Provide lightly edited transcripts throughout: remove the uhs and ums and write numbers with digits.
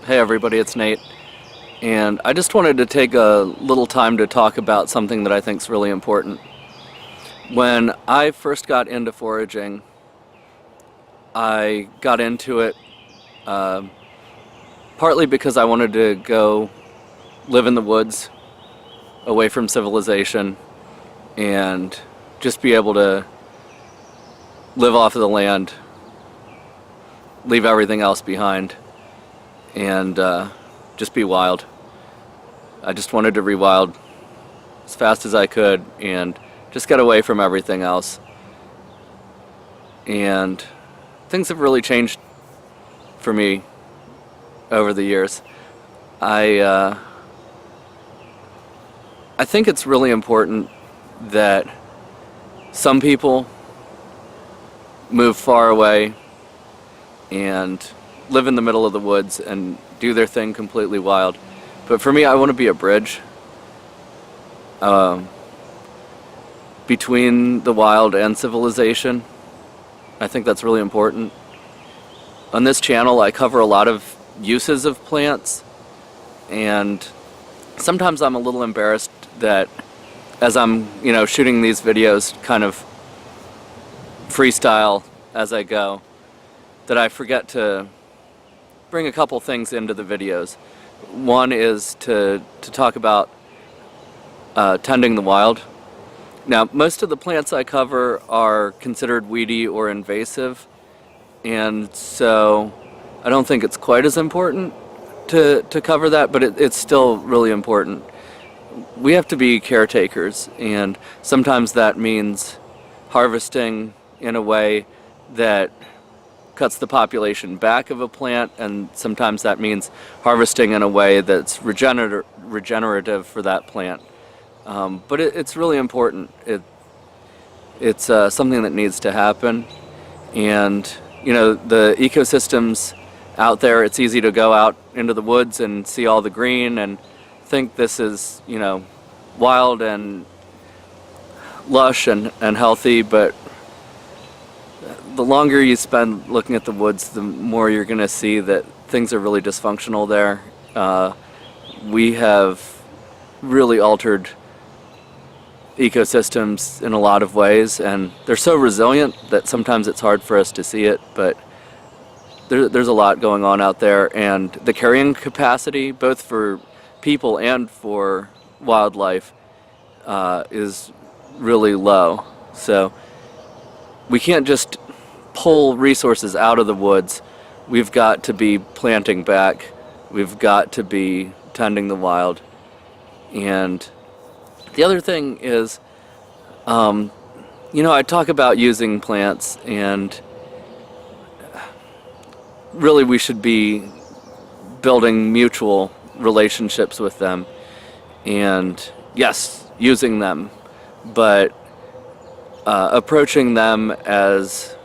Hey everybody, it's Nate, and I just wanted to take a little time to talk about something that I think is really important. When I first got into foraging, I got into it uh, partly because I wanted to go live in the woods, away from civilization, and just be able to live off of the land, leave everything else behind, and just be wild. I just wanted to rewild as fast as I could and just get away from everything else. And things have really changed for me over the years. I I think it's really important that some people move far away and live in the middle of the woods and do their thing completely wild. But for me, I want to be a bridge um, between the wild and civilization. I think that's really important. On this channel, I cover a lot of uses of plants, and sometimes I'm a little embarrassed that as I'm, shooting these videos kind of freestyle as I go, that I forget to bring a couple things into the videos. One is to talk about tending the wild. Now, most of the plants I cover are considered weedy or invasive, and so I don't think it's quite as important to cover that, but it's still really important. We have to be caretakers, and sometimes that means harvesting in a way that cuts the population back of a plant, and sometimes that means harvesting in a way that's regenerative for that plant. But it's really important. It's something that needs to happen, and the ecosystems out there. It's easy to go out into the woods and see all the green and think this is wild and lush and healthy, but the longer you spend looking at the woods, the more you're going to see that things are really dysfunctional there. We have really altered ecosystems in a lot of ways, and they're so resilient that sometimes it's hard for us to see it, but there's a lot going on out there, and the carrying capacity, both for people and for wildlife, is really low. So we can't just pull resources out of the woods. We've got to be planting back. We've got to be tending the wild. And the other thing is, I talk about using plants, and really we should be building mutual relationships with them. And yes, using them, but approaching them as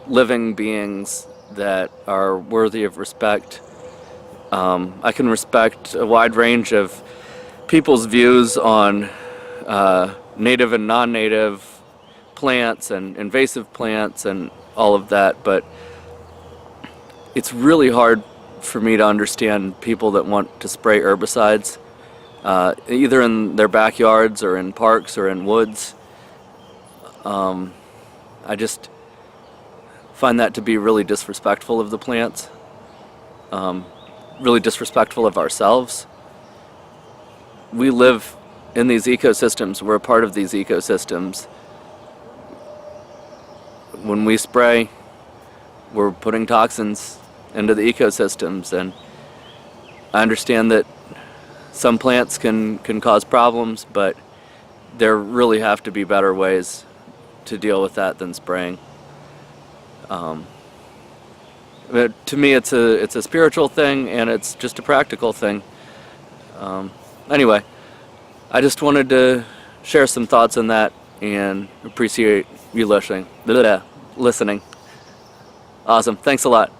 living beings that are worthy of respect. I can respect a wide range of people's views on native and non-native plants and invasive plants and all of that, but it's really hard for me to understand people that want to spray herbicides either in their backyards or in parks or in woods. I just find that to be really disrespectful of the plants, really disrespectful of ourselves. We live in these ecosystems. We're a part of these ecosystems. When we spray, we're putting toxins into the ecosystems, and I understand that some plants can cause problems, but there really have to be better ways to deal with that than spraying. But to me, it's a spiritual thing, and it's just a practical thing. Anyway, I just wanted to share some thoughts on that, and appreciate you listening. Awesome. Thanks a lot.